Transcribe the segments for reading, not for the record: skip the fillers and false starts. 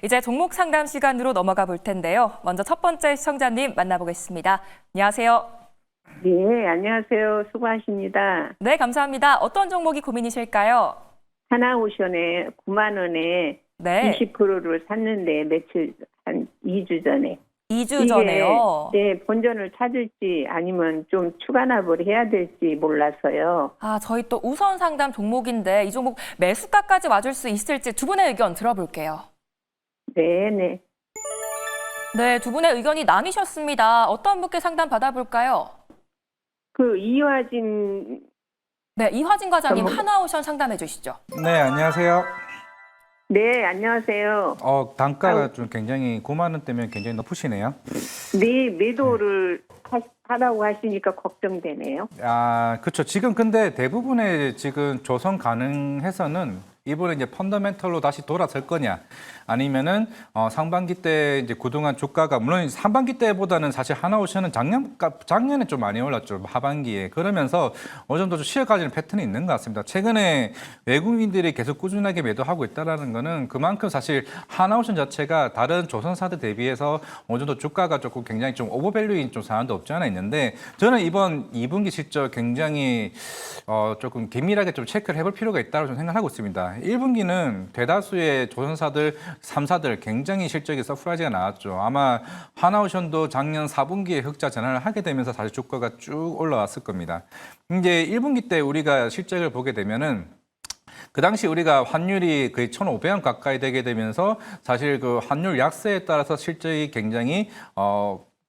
이제 종목 상담 시간으로 넘어가 볼 텐데요. 먼저 첫 번째 시청자님 만나보겠습니다. 안녕하세요. 네, 안녕하세요. 수고하십니다. 네, 감사합니다. 어떤 종목이 고민이실까요? 하나오션에 9만 원에 네, 20%를 샀는데 며칠 한 2주 전에 2주 전에요. 네, 본전을 찾을지 아니면 좀 추가 납을 해야 될지 몰라서요. 저희 또 우선 상담 종목인데 이 종목 매수가까지 맞을 수 있을지 두 분의 의견 들어볼게요. 네, 네. 네, 두 분의 의견이 나뉘셨습니다. 어떤 분께 상담 받아볼까요? 그 이화진 네, 이화진 과장님 전문- 하나오션 상담해 주시죠. 네, 안녕하세요. 네, 안녕하세요. 단가가 좀 굉장히 9만 원대면 굉장히 높으시네요. 네, 매도를 하라고 하시니까 걱정되네요. 그렇죠. 지금 근데 대부분의 지금 조선 가능해서는 이번에 이제 펀더멘털로 다시 돌아설 거냐, 아니면은 상반기 때 이제 그동안 주가가 물론 상반기 때보다는 사실 하나오션은 작년에 좀 많이 올랐죠, 하반기에. 그러면서 어느 정도 좀 쉬어가지는 패턴이 있는 것 같습니다. 최근에 외국인들이 계속 꾸준하게 매도하고 있다라는 거는 그만큼 사실 하나오션 자체가 다른 조선사들 대비해서 어느 정도 주가가 조금 굉장히 좀 오버밸류인 좀 상황도 없지 않아 있는데, 저는 이번 2분기 실적 굉장히 조금 긴밀하게 좀 체크를 해볼 필요가 있다고 좀 생각하고 있습니다. 1분기는 대다수의 조선사들, 3사들 굉장히 실적이 서프라이즈가 나왔죠. 아마 하나오션도 작년 4분기에 흑자 전환을 하게 되면서 사실 주가가 쭉 올라왔을 겁니다. 이제 1분기 때 우리가 실적을 보게 되면은 그 당시 우리가 환율이 거의 1,500원 가까이 되게 되면서 사실 그 환율 약세에 따라서 실적이 굉장히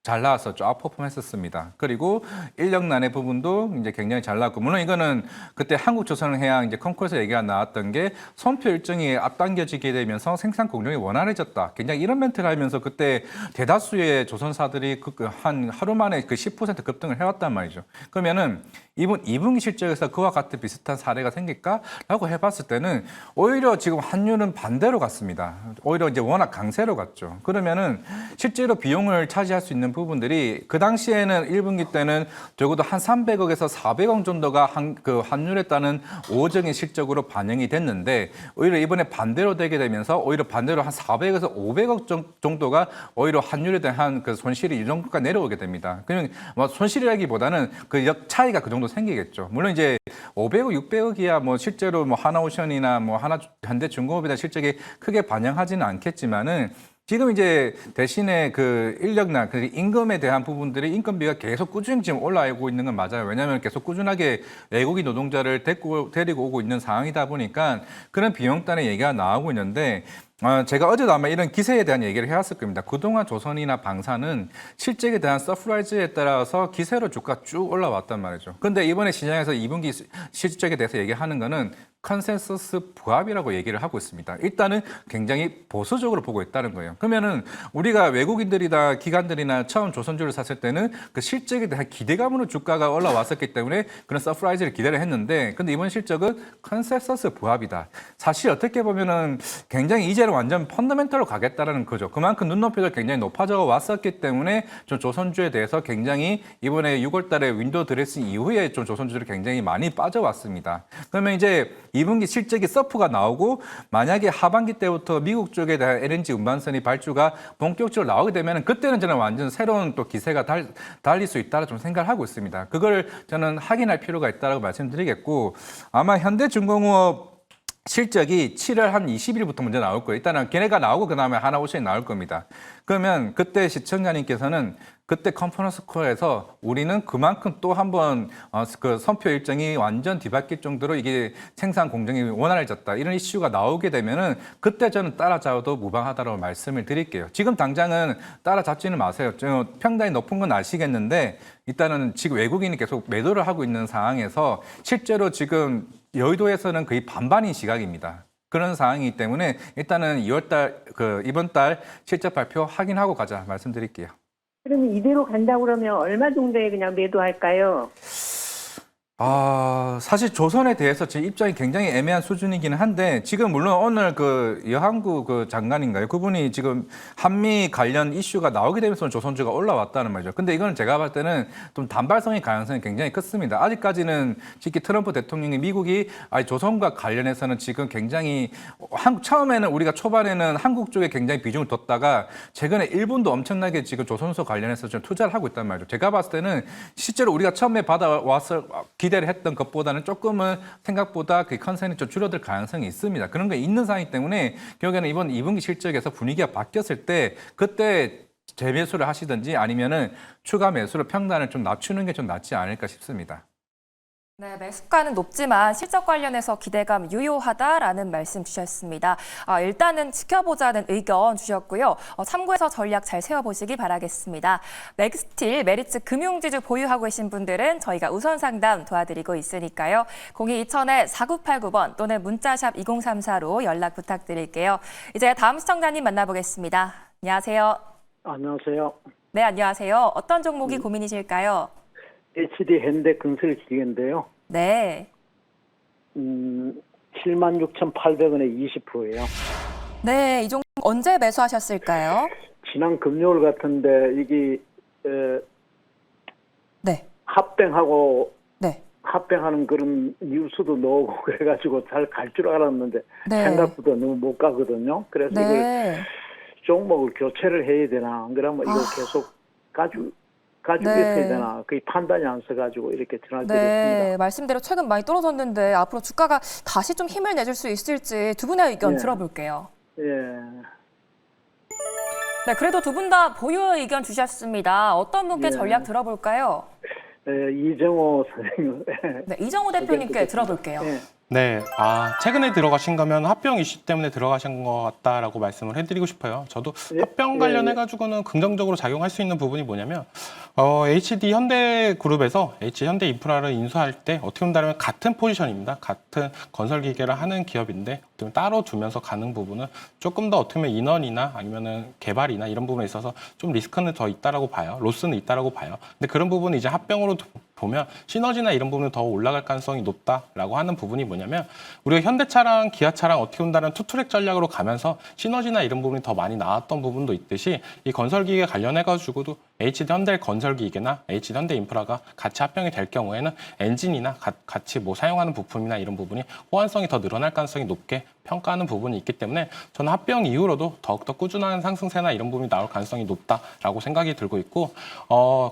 잘 나왔었죠. 아웃퍼폼 했었습니다. 그리고 인력난의 부분도 이제 굉장히 잘 나왔고, 물론 이거는 그때 한국조선해양 이제 컨콜에서 얘기가 나왔던 게 선표 일정이 앞당겨지게 되면서 생산 공정이 원활해졌다. 굉장히 이런 멘트를 하면서 그때 대다수의 조선사들이 한 하루 만에 그 10% 급등을 해왔단 말이죠. 그러면은 이번 2분기 실적에서 그와 같은 비슷한 사례가 생길까라고 해봤을 때는 오히려 지금 환율은 반대로 갔습니다. 오히려 이제 워낙 강세로 갔죠. 그러면은 실제로 비용을 차지할 수 있는 부분들이 그 당시에는 1분기 때는 적어도 한 300억에서 400억 정도가 그 환율에 따른 우호적인 실적으로 반영이 됐는데, 오히려 이번에 반대로 되게 되면서 오히려 반대로 한 400에서 500억 정도가 오히려 환율에 대한 그 손실이 이 정도까지 내려오게 됩니다. 그러면 뭐 손실이라기보다는 그 역 차이가 그 정도 생기겠죠. 물론 이제 500억, 600억이야 뭐 실제로 뭐 하나오션이나 뭐 현대중공업이나 실적이 크게 반영하지는 않겠지만은, 지금 이제 대신에 그 인력난, 그 임금에 대한 부분들이 인건비가 계속 꾸준히 지금 올라오고 있는 건 맞아요. 왜냐하면 계속 꾸준하게 외국인 노동자를 데리고 오고 있는 상황이다 보니까 그런 비용단의 얘기가 나오고 있는데, 제가 어제도 아마 이런 기세에 대한 얘기를 해왔을 겁니다. 그동안 조선이나 방사는 실적에 대한 서프라이즈에 따라서 기세로 주가 쭉 올라왔단 말이죠. 근데 이번에 시장에서 2분기 실적에 대해서 얘기하는 거는 컨센서스 부합이라고 얘기를 하고 있습니다. 일단은 굉장히 보수적으로 보고 있다는 거예요. 그러면은 우리가 외국인들이나 기관들이나 처음 조선주를 샀을 때는 그 실적에 대한 기대감으로 주가가 올라왔었기 때문에 그런 서프라이즈를 기대를 했는데, 근데 이번 실적은 컨센서스 부합이다. 사실 어떻게 보면은 굉장히 이제는 완전 펀더멘털로 가겠다라는 거죠. 그만큼 눈높이가 굉장히 높아져 왔었기 때문에 좀 조선주에 대해서 굉장히 이번에 6월 달에 윈도우 드레싱 이후에 좀 조선주들이 굉장히 많이 빠져왔습니다. 그러면 이제 2분기 실적이 서프가 나오고, 만약에 하반기 때부터 미국 쪽에 대한 LNG 운반선이 발주가 본격적으로 나오게 되면 그때는 저는 완전 새로운 또 기세가 달릴 수 있다고 좀 생각을 하고 있습니다. 그걸 저는 확인할 필요가 있다고 말씀드리겠고, 아마 현대중공업 실적이 7월 한 20일부터 먼저 나올 거예요. 일단은 걔네가 나오고 그다음에 하나오션이 나올 겁니다. 그러면 그때 시청자님께서는 그때 컨퍼런스 콜에서 우리는 그만큼 또 한번 그 선표 일정이 완전 뒤바뀔 정도로 이게 생산 공정이 원활해졌다, 이런 이슈가 나오게 되면은 그때 저는 따라잡아도 무방하다고 말씀을 드릴게요. 지금 당장은 따라잡지는 마세요. 평단이 높은 건 아시겠는데, 일단은 지금 외국인이 계속 매도를 하고 있는 상황에서 실제로 지금 여의도에서는 거의 반반인 시각입니다. 그런 상황이기 때문에 일단은 이번 달 실적 발표 확인하고 가자 말씀드릴게요. 그러면 이대로 간다고 그러면 얼마 정도에 그냥 매도할까요? 사실 조선에 대해서 제 입장이 굉장히 애매한 수준이기는 한데 지금 물론 오늘 그 여한구 그 장관인가요? 그분이 지금 한미 관련 이슈가 나오게 되면서 조선주가 올라왔다는 말이죠. 근데 이거는 제가 봤을 때는 좀 단발성의 가능성이 굉장히 크습니다. 아직까지는 특히 트럼프 대통령이 미국이 조선과 관련해서는 지금 굉장히 처음에는 우리가 초반에는 한국 쪽에 굉장히 비중을 뒀다가 최근에 일본도 엄청나게 지금 조선소 관련해서 좀 투자를 하고 있단 말이죠. 제가 봤을 때는 실제로 우리가 처음에 받아와서 기대를 했던 것보다는 조금은 생각보다 그 컨센이 좀 줄어들 가능성이 있습니다. 그런 게 있는 상황이기 때문에 결국에는 이번 2분기 실적에서 분위기가 바뀌었을 때 그때 재매수를 하시든지 아니면은 추가 매수를 평단을 좀 낮추는 게 좀 낫지 않을까 싶습니다. 네, 매수가는 높지만 실적 관련해서 기대감 유효하다라는 말씀 주셨습니다. 일단은 지켜보자는 의견 주셨고요. 참고해서 전략 잘 세워보시기 바라겠습니다. 맥스틸, 메리츠 금융지주 보유하고 계신 분들은 저희가 우선 상담 도와드리고 있으니까요. 02-2000-4989번 또는 문자샵 2034로 연락 부탁드릴게요. 이제 다음 시청자님 만나보겠습니다. 안녕하세요. 안녕하세요. 네, 안녕하세요. 어떤 종목이 고민이실까요? HD 현대건설기계인데요. 네. 76,800원에 20%예요. 네, 이 종목 언제 매수하셨을까요? 지난 금요일 같은데 이게 네. 합병하고 네. 합병하는 그런 뉴스도 나오고 그래가지고 잘 갈 줄 알았는데 네. 생각보다 너무 못 가거든요. 그래서 이걸 네. 종목을 교체를 해야 되나 안 그러면 이걸 계속 가지고 있어야 되나 그게 판단이 안 서가지고 이렇게 전화드렸습니다. 네, 말씀대로 최근 많이 떨어졌는데 앞으로 주가가 다시 좀 힘을 내줄 수 있을지 두 분의 의견 네. 들어볼게요. 예. 네, 그래도 두 분 다 보유 의견 주셨습니다. 어떤 분께 네. 전략 들어볼까요? 이정호 선생님. 네, 이정호 대표님께 들어볼게요. 예. 네, 최근에 들어가신 거면 합병 이슈 때문에 들어가신 것 같다라고 말씀을 해드리고 싶어요. 저도 예, 합병 관련해가지고는 긍정적으로 작용할 수 있는 부분이 뭐냐면, HD 현대그룹에서 HD 현대인프라를 인수할 때 어떻게 본다면 같은 포지션입니다. 같은 건설기계를 하는 기업인데 어떻게 보면 따로 두면서 가는 부분은 조금 더 어떻게 보면 인원이나 아니면은 개발이나 이런 부분에 있어서 좀 리스크는 더 있다라고 봐요. 로스는 있다라고 봐요. 근데 그런 부분은 이제 합병으로 보면 시너지나 이런 부분은 더 올라갈 가능성이 높다라고 하는 부분이 뭐냐면 우리가 현대차랑 기아차랑 어떻게 본다는 투트랙 전략으로 가면서 시너지나 이런 부분이 더 많이 나왔던 부분도 있듯이 이 건설기계 관련해가지고도 HD 현대 건설기계나 HD 현대 인프라가 같이 합병이 될 경우에는 엔진이나 같이 뭐 사용하는 부품이나 이런 부분이 호환성이 더 늘어날 가능성이 높게 평가하는 부분이 있기 때문에 저는 합병 이후로도 더욱더 꾸준한 상승세나 이런 부분이 나올 가능성이 높다라고 생각이 들고 있고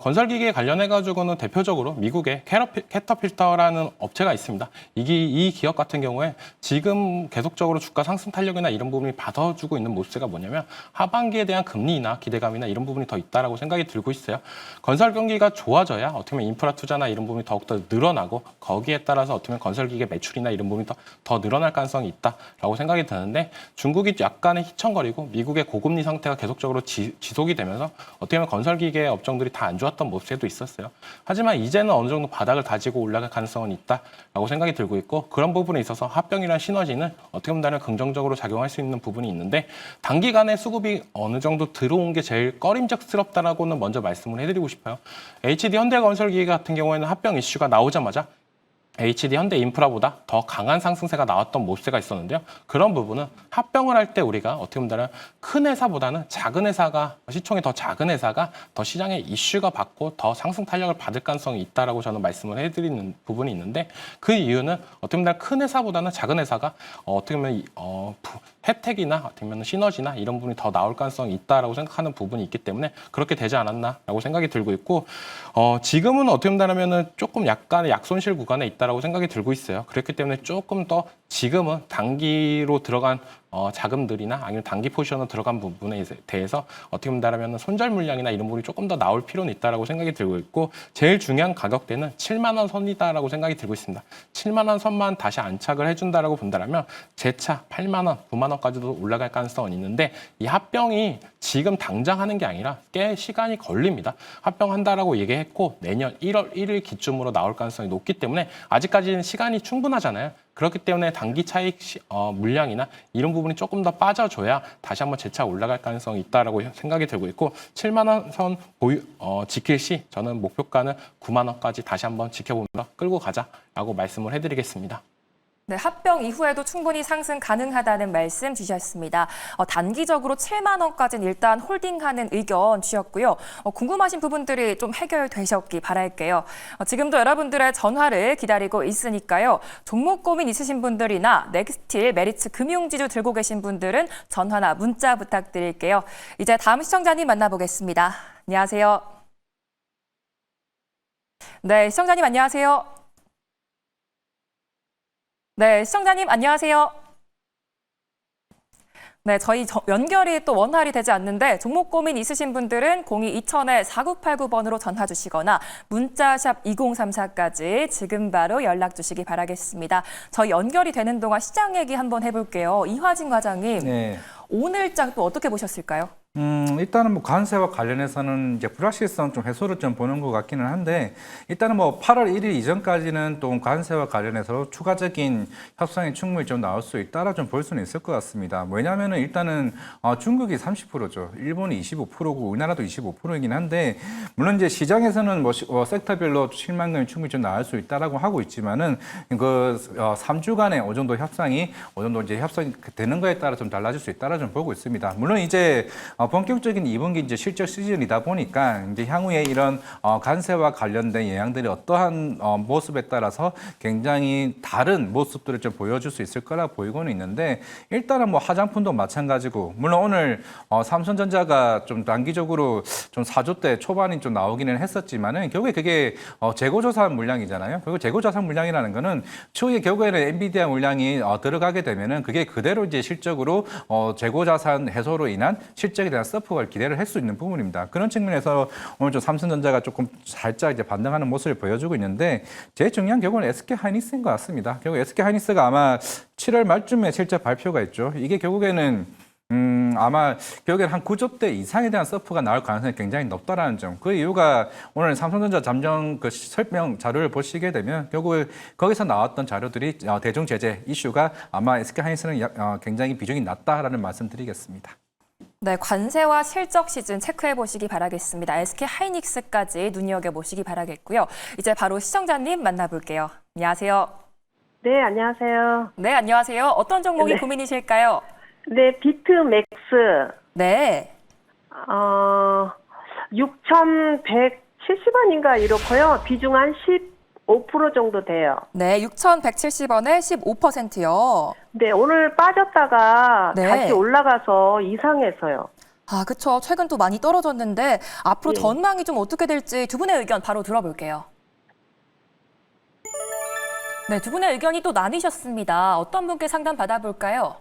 건설기계 관련해가지고는 대표적으로 미국의 캐터필터라는 업체가 있습니다. 이 기업 같은 경우에 지금 계속적으로 주가 상승 탄력이나 이런 부분이 받아주고 있는 모습가 뭐냐면 하반기에 대한 금리나 기대감이나 이런 부분이 더 있다라고 생각이 들고 있어요. 건설 경기가 좋아져야 어떻게 보면 인프라 투자나 이런 부분이 더욱더 늘어나고 거기에 따라서 어떻게 보면 건설기계 매출이나 이런 부분이 더 늘어날 가능성이 있다라고 생각이 드는데 중국이 약간의 휘청거리고 미국의 고금리 상태가 계속적으로 지속이 되면서 어떻게 보면 건설기계 업종들이 다 안 좋았던 모습도 있었어요. 하지만 이제는 어느 정도 바닥을 다지고 올라갈 가능성은 있다라고 생각이 들고 있고 그런 부분에 있어서 합병이란 시너지는 어떻게 보면 긍정적으로 작용할 수 있는 부분이 있는데 단기간에 수급이 어느 정도 들어온 게 제일 꺼림적스럽다라고는 먼저 말씀을 해드리고 싶어요. HD 현대건설기계 같은 경우에는 합병 이슈가 나오자마자 HD 현대인프라보다 더 강한 상승세가 나왔던 모습가 있었는데요. 그런 부분은 합병을 할 때 우리가 어떻게 보면 큰 회사보다는 작은 회사가 시총이 더 작은 회사가 더 시장에 이슈가 받고 더 상승 탄력을 받을 가능성이 있다라고 저는 말씀을 해드리는 부분이 있는데 그 이유는 어떻게 보면 큰 회사보다는 작은 회사가 어떻게 보면 혜택이나 어떻게 보면 시너지나 이런 부분이 더 나올 가능성이 있다라고 생각하는 부분이 있기 때문에 그렇게 되지 않았나라고 생각이 들고 있고 지금은 어떻게 본다면은 조금 약간의 약손실 구간에 있다라고 생각이 들고 있어요. 그렇기 때문에 조금 더 지금은 단기로 들어간 자금들이나 아니면 단기 포지션으로 들어간 부분에 대해서 어떻게 본다면 손절 물량이나 이런 부분이 조금 더 나올 필요는 있다라고 생각이 들고 있고 제일 중요한 가격대는 7만 원 선이다라고 생각이 들고 있습니다. 7만 원 선만 다시 안착을 해준다라고 본다면 재차 8만 원, 9만 원까지도 올라갈 가능성은 있는데 이 합병이 지금 당장 하는 게 아니라 꽤 시간이 걸립니다. 합병한다라고 얘기했고 내년 1월 1일 기점으로 나올 가능성이 높기 때문에 아직까지는 시간이 충분하잖아요. 그렇기 때문에 단기 차익 물량이나 이런 부분이 조금 더 빠져줘야 다시 한번 재차 올라갈 가능성이 있다라고 생각이 들고 있고 7만 원 선 지킬 시 저는 목표가는 9만 원까지 다시 한번 지켜보면서 끌고 가자라고 말씀을 해드리겠습니다. 네, 합병 이후에도 충분히 상승 가능하다는 말씀 주셨습니다. 단기적으로 7만 원까지는 일단 홀딩하는 의견 주셨고요. 궁금하신 부분들이 좀 해결되셨기 바랄게요. 지금도 여러분들의 전화를 기다리고 있으니까요. 종목 고민 있으신 분들이나 넥스틸, 메리츠 금융지주 들고 계신 분들은 전화나 문자 부탁드릴게요. 이제 다음 시청자님 만나보겠습니다. 안녕하세요. 네, 시청자님 안녕하세요. 네, 시청자님 안녕하세요. 네, 저희 연결이 또 원활히 되지 않는데 종목 고민 있으신 분들은 02-2000-4989번으로 전화 주시거나 문자샵 2034까지 지금 바로 연락 주시기 바라겠습니다. 저희 연결이 되는 동안 시장 얘기 한번 해볼게요. 이화진 과장님, 네. 오늘장 또 어떻게 보셨을까요? 일단은 뭐 관세와 관련해서는 이제 불확실성 좀 해소를 좀 보는 것 같기는 한데 일단은 뭐 8월 1일 이전까지는 또 관세와 관련해서 추가적인 협상이 충분히 좀 나올 수 있다라 좀 볼 수는 있을 것 같습니다. 왜냐하면은 일단은 중국이 30%죠, 일본이 25%고 우리나라도 25%이긴 한데 물론 이제 시장에서는 뭐 섹터별로 실망감이 충분히 좀 나올 수 있다라고 하고 있지만은 그 3주간의 어느 정도 협상이 어느 정도 이제 협상이 되는 거에 따라 좀 달라질 수 있다라 좀 보고 있습니다. 물론 이제 본격적인 2분기 이제 실적 시즌이다 보니까 이제 향후에 이런 관세와 관련된 영향들이 어떠한 모습에 따라서 굉장히 다른 모습들을 좀 보여줄 수 있을 거라 보이고는 있는데 일단은 뭐 화장품도 마찬가지고 물론 오늘 삼성전자가 좀 단기적으로 좀 4조대 초반이 좀 나오기는 했었지만은 결국에 그게 재고조사 물량이잖아요. 그리고 재고조사 물량이라는 거는 추후에 결국에는 엔비디아 물량이 들어가게 되면은 그게 그대로 이제 실적으로 재고자산 해소로 인한 실적에 대한 서프가 기대를 할 수 있는 부분입니다. 그런 측면에서 오늘 좀 삼성전자가 조금 살짝 이제 반등하는 모습을 보여주고 있는데 제일 중요한 결국은 SK 하이닉스인 것 같습니다. 결국 SK 하이닉스가 아마 7월 말쯤에 실적 발표가 있죠. 이게 결국에는 아마 결국에는 한 9조대 이상에 대한 서프가 나올 가능성이 굉장히 높다라는 점. 그 이유가 오늘 삼성전자 잠정 그 설명 자료를 보시게 되면 결국 거기서 나왔던 자료들이 대중 제재 이슈가 아마 SK 하이닉스는 굉장히 비중이 낮다라는 말씀드리겠습니다. 네, 관세와 실적 시즌 체크해 보시기 바라겠습니다. SK 하이닉스까지 눈여겨보시기 바라겠고요. 이제 바로 시청자님 만나볼게요. 안녕하세요. 네, 안녕하세요. 네, 안녕하세요. 어떤 종목이 네. 고민이실까요? 네, 비트맥스, 네. 6,170원인가 이렇고요. 비중 한 15% 정도 돼요. 네, 6,170원에 15%요. 네, 오늘 빠졌다가 네. 다시 올라가서 이상해서요. 아, 그쵸. 최근 또 많이 떨어졌는데 앞으로 예. 전망이 좀 어떻게 될지 두 분의 의견 바로 들어볼게요. 네, 두 분의 의견이 또 나뉘셨습니다. 어떤 분께 상담 받아볼까요?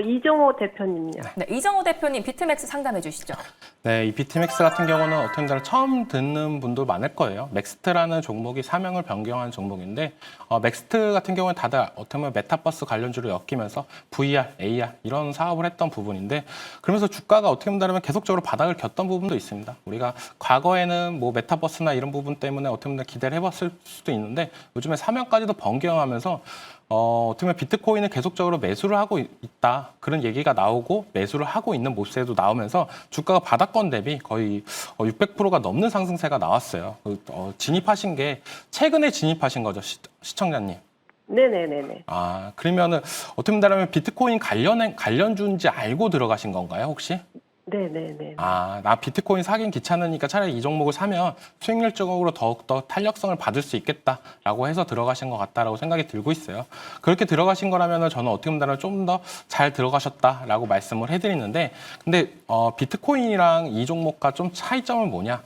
이정호 대표님요. 네, 이정호 대표님 비트맥스 상담해 주시죠. 네, 이 비트맥스 같은 경우는 어떻게 보면 처음 듣는 분도 많을 거예요. 맥스트라는 종목이 사명을 변경한 종목인데 맥스트 같은 경우는 다들 어떻게 보면 메타버스 관련주를 엮이면서 VR, AR 이런 사업을 했던 부분인데 그러면서 주가가 어떻게 보면 계속적으로 바닥을 겼던 부분도 있습니다. 우리가 과거에는 뭐 메타버스나 이런 부분 때문에 어떻게 보면 기대를 해봤을 수도 있는데 요즘에 사명까지도 변경하면서 어떻게 보면 비트코인을 계속적으로 매수를 하고 있다. 그런 얘기가 나오고 매수를 하고 있는 모습에도 나오면서 주가가 바닥권 대비 거의 600%가 넘는 상승세가 나왔어요. 진입하신 게 최근에 진입하신 거죠, 시청자님? 네네네네. 아, 그러면은 어떻게 보면 비트코인 관련주인지 알고 들어가신 건가요, 혹시? 네네네. 아, 나 비트코인 사긴 귀찮으니까 차라리 이 종목을 사면 수익률적으로 더욱더 탄력성을 받을 수 있겠다라고 해서 들어가신 것 같다라고 생각이 들고 있어요. 그렇게 들어가신 거라면 저는 어떻게 보면 좀 더 잘 들어가셨다라고 말씀을 해드리는데 근데 비트코인이랑 이 종목과 좀 차이점은 뭐냐?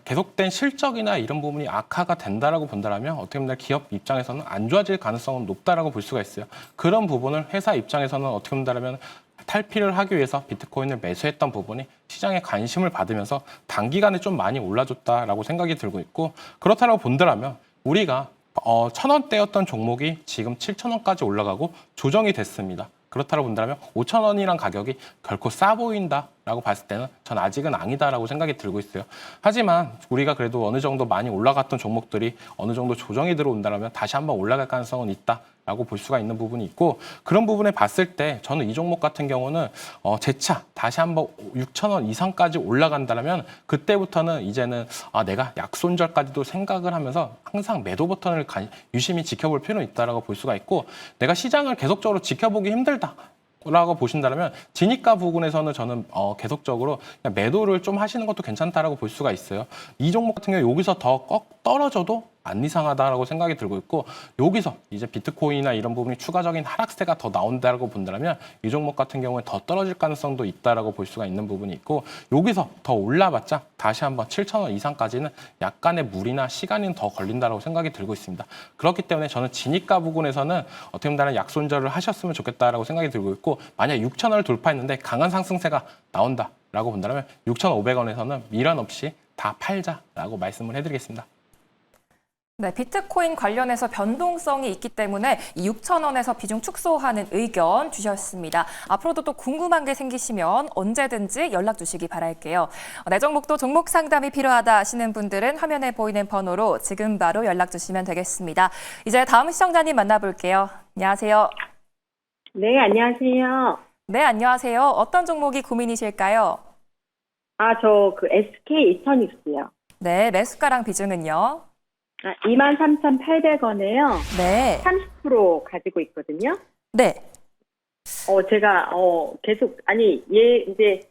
계속된 실적이나 이런 부분이 악화가 된다라고 본다면 어떻게 보면 기업 입장에서는 안 좋아질 가능성은 높다라고 볼 수가 있어요. 그런 부분을 회사 입장에서는 어떻게 본다면 탈피를 하기 위해서 비트코인을 매수했던 부분이 시장에 관심을 받으면서 단기간에 좀 많이 올라줬다라고 생각이 들고 있고 그렇다라고 본다면 우리가 1,000원대였던 종목이 지금 7,000원까지 올라가고 조정이 됐습니다. 그렇다고 본다면 5천 원이란 가격이 결코 싸 보인다라고 봤을 때는 전 아직은 아니다라고 생각이 들고 있어요. 하지만 우리가 그래도 어느 정도 많이 올라갔던 종목들이 어느 정도 조정이 들어온다면 다시 한번 올라갈 가능성은 있다라고 볼 수가 있는 부분이 있고 그런 부분에 봤을 때 저는 이 종목 같은 경우는 재차 다시 한번 6천 원 이상까지 올라간다면 그때부터는 이제는 내가 약손절까지도 생각을 하면서 항상 매도 버튼을 유심히 지켜볼 필요는 있다라고 볼 수가 있고 내가 시장을 계속적으로 지켜보기 힘들다. 라고 보신다면 진입가 부분에서는 저는 계속적으로 그냥 매도를 좀 하시는 것도 괜찮다라고 볼 수가 있어요. 이 종목 같은 경우 여기서 더 꺾 떨어져도 안 이상하다라고 생각이 들고 있고 여기서 이제 비트코인이나 이런 부분이 추가적인 하락세가 더 나온다라고 본다면 이 종목 같은 경우에 더 떨어질 가능성도 있다라고 볼 수가 있는 부분이 있고 여기서 더 올라봤자 다시 한번 7,000원 이상까지는 약간의 무리나 시간이 더 걸린다라고 생각이 들고 있습니다. 그렇기 때문에 저는 진입가 부분에서는 어떻게 보면 약손절을 하셨으면 좋겠다라고 생각이 들고 있고 만약 6,000원을 돌파했는데 강한 상승세가 나온다라고 본다면 6,500원에서는 미련 없이 다 팔자라고 말씀을 해드리겠습니다. 네, 비트코인 관련해서 변동성이 있기 때문에 이 6,000원에서 비중 축소하는 의견 주셨습니다. 앞으로도 또 궁금한 게 생기시면 언제든지 연락 주시기 바랄게요. 내 종목도 종목 상담이 필요하다 하시는 분들은 화면에 보이는 번호로 지금 바로 연락 주시면 되겠습니다. 이제 다음 시청자님 만나볼게요. 안녕하세요. 네, 안녕하세요. 네, 안녕하세요. 어떤 종목이 고민이실까요? 저 SK 이터닉스요. 네, 매수가랑 비중은요? 23,800원에요. 네. 30% 가지고 있거든요. 네. 제가, 계속, 이제,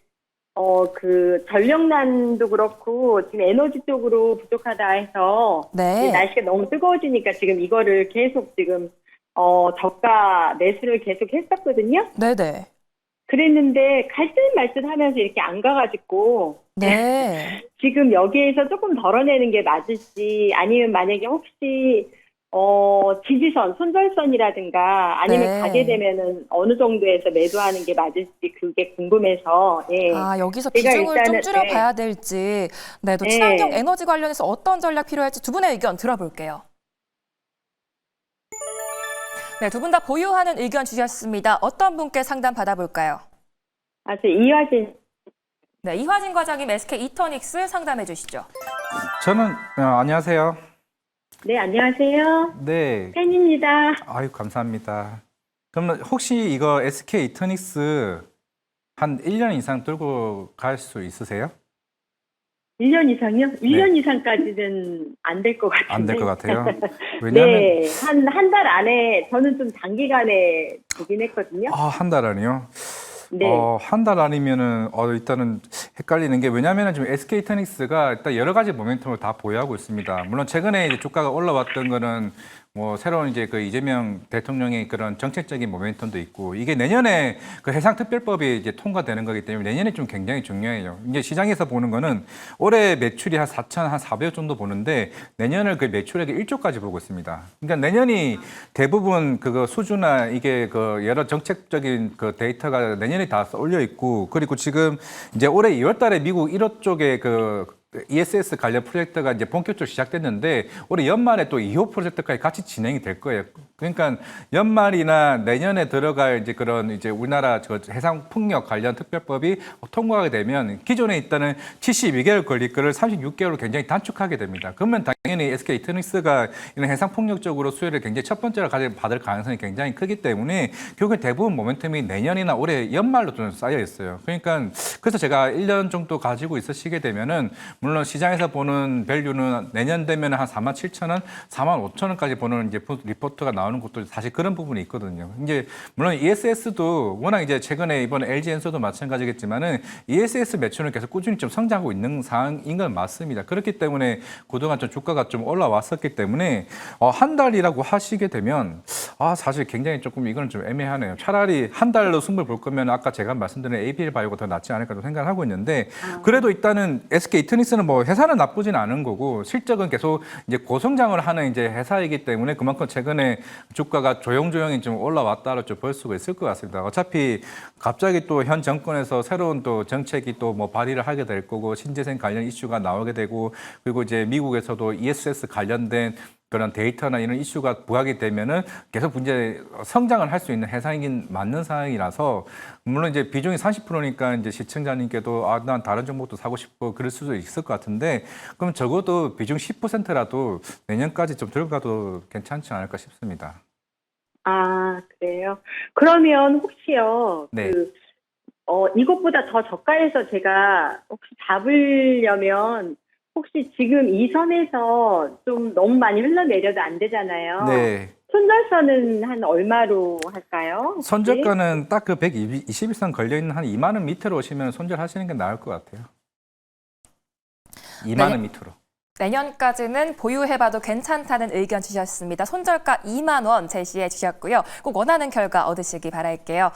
전력난도 그렇고, 지금 에너지 쪽으로 부족하다 해서, 네. 날씨가 너무 뜨거워지니까 지금 이거를 계속 지금, 저가 매수를 계속 했었거든요. 네네. 그랬는데, 갈듯 말듯 하면서 이렇게 안 가가지고, 네. 지금 여기에서 조금 덜어내는 게 맞을지 아니면 만약에 혹시 지지선, 손절선이라든가 아니면 네. 가게 되면은 어느 정도에서 매도하는 게 맞을지 그게 궁금해서 예. 여기서 제가 비중을 좀 일단은, 줄여봐야 될지, 네, 또 네. 친환경 에너지 관련해서 어떤 전략 필요할지 두 분의 의견 들어볼게요. 네, 두 분 다 보유하는 의견 주셨습니다. 어떤 분께 상담 받아볼까요? 저 이화진. 네, 이화진 과장님 SK 이터닉스 상담해 주시죠. 저는 안녕하세요. 네, 안녕하세요. 네. 팬입니다. 아유, 감사합니다. 그러면 혹시 이거 SK 이터닉스 한 1년 이상 들고 갈 수 있으세요? 1년 이상이요? 1년 이상까지는 안 될 것 같은데. 안 될 것 같아요. 왜냐하면 네, 한 달 안에 저는 좀 단기간에 보긴 했거든요. 한 달 안이요? 네. 한 달 아니면은 일단은 헷갈리는 게 왜냐면은 지금 SK이터닉스가 일단 여러 가지 모멘텀을 다 보유하고 있습니다. 물론 최근에 이제 주가가 올라왔던 거는 뭐 새로운 이제 그 이재명 대통령의 그런 정책적인 모멘텀도 있고 이게 내년에 그 해상특별법이 이제 통과되는 거기 때문에 내년에 좀 굉장히 중요해요. 이제 시장에서 보는 거는 올해 매출이 한 4,400억 정도 보는데 내년을 그 매출액의 1조까지 보고 있습니다. 그러니까 내년이 대부분 그거 수주나 이게 그 여러 정책적인 그 데이터가 내년에 다 올려 있고 그리고 지금 이제 올해 2월 달에 미국 1호 쪽에 그 ESS 관련 프로젝트가 이제 본격적으로 시작됐는데 올해 연말에 또 2호 프로젝트까지 같이 진행이 될 거예요. 그러니까 연말이나 내년에 들어갈 이제 그런 이제 우리나라 저 해상 풍력 관련 특별법이 통과하게 되면 기존에 있다는 72개월 걸릴 거를 36개월로 굉장히 단축하게 됩니다. 그러면 당연히 SK 이터닉스가 이런 해상 풍력 쪽으로 수혜를 굉장히 첫 번째로 받을 가능성이 굉장히 크기 때문에 결국 대부분 모멘텀이 내년이나 올해 연말로 좀 쌓여 있어요. 그러니까 그래서 제가 1년 정도 가지고 있으시게 되면은 물론 시장에서 보는 밸류는 내년 되면 한 47,000원, 45,000원까지 보는 이제 리포트가 나오는 것도 사실 그런 부분이 있거든요. 이제 물론 ESS도 워낙 이제 최근에 이번 LG엔소도 마찬가지겠지만은 ESS 매출은 계속 꾸준히 좀 성장하고 있는 상황인 건 맞습니다. 그렇기 때문에 그동안 좀 주가가 좀 올라왔었기 때문에 한 달이라고 하시게 되면 사실 굉장히 조금 이건 좀 애매하네요. 차라리 한 달로 승부를 볼 거면 아까 제가 말씀드린 ABL 바이오가 더 낫지 않을까 생각을 하고 있는데 그래도 일단은 SK 이터닉스는 뭐 회사는 나쁘진 않은 거고 실적은 계속 이제 고성장을 하는 이제 회사이기 때문에 그만큼 최근에 주가가 조용조용히 좀 올라왔다로 좀 볼 수가 있을 것 같습니다. 어차피 갑자기 또 현 정권에서 새로운 또 정책이 또 뭐 발의를 하게 될 거고 신재생 관련 이슈가 나오게 되고 그리고 이제 미국에서도 ESS 관련된 그런 데이터나 이런 이슈가 부각이 되면은 계속 이제 성장을 할 수 있는 해상이긴 맞는 상황이라서 물론 이제 비중이 30%니까 이제 시청자님께도 난 다른 종목도 사고 싶고 그럴 수도 있을 것 같은데 그럼 적어도 비중 10%라도 내년까지 좀 들어가도 괜찮지 않을까 싶습니다. 아, 그래요? 그러면 혹시요, 네. 이것보다 더 저가에서 제가 혹시 잡으려면 혹시 지금 이 선에서 좀 너무 많이 흘러내려도 안 되잖아요. 네. 손절선은 한 얼마로 할까요? 혹시? 손절가는 딱 그 121선 걸려있는 한 2만 원 밑으로 오시면 손절하시는 게 나을 것 같아요. 2만 원 밑으로. 내년까지는 보유해봐도 괜찮다는 의견 주셨습니다. 손절가 2만 원 제시해 주셨고요. 꼭 원하는 결과 얻으시기 바랄게요.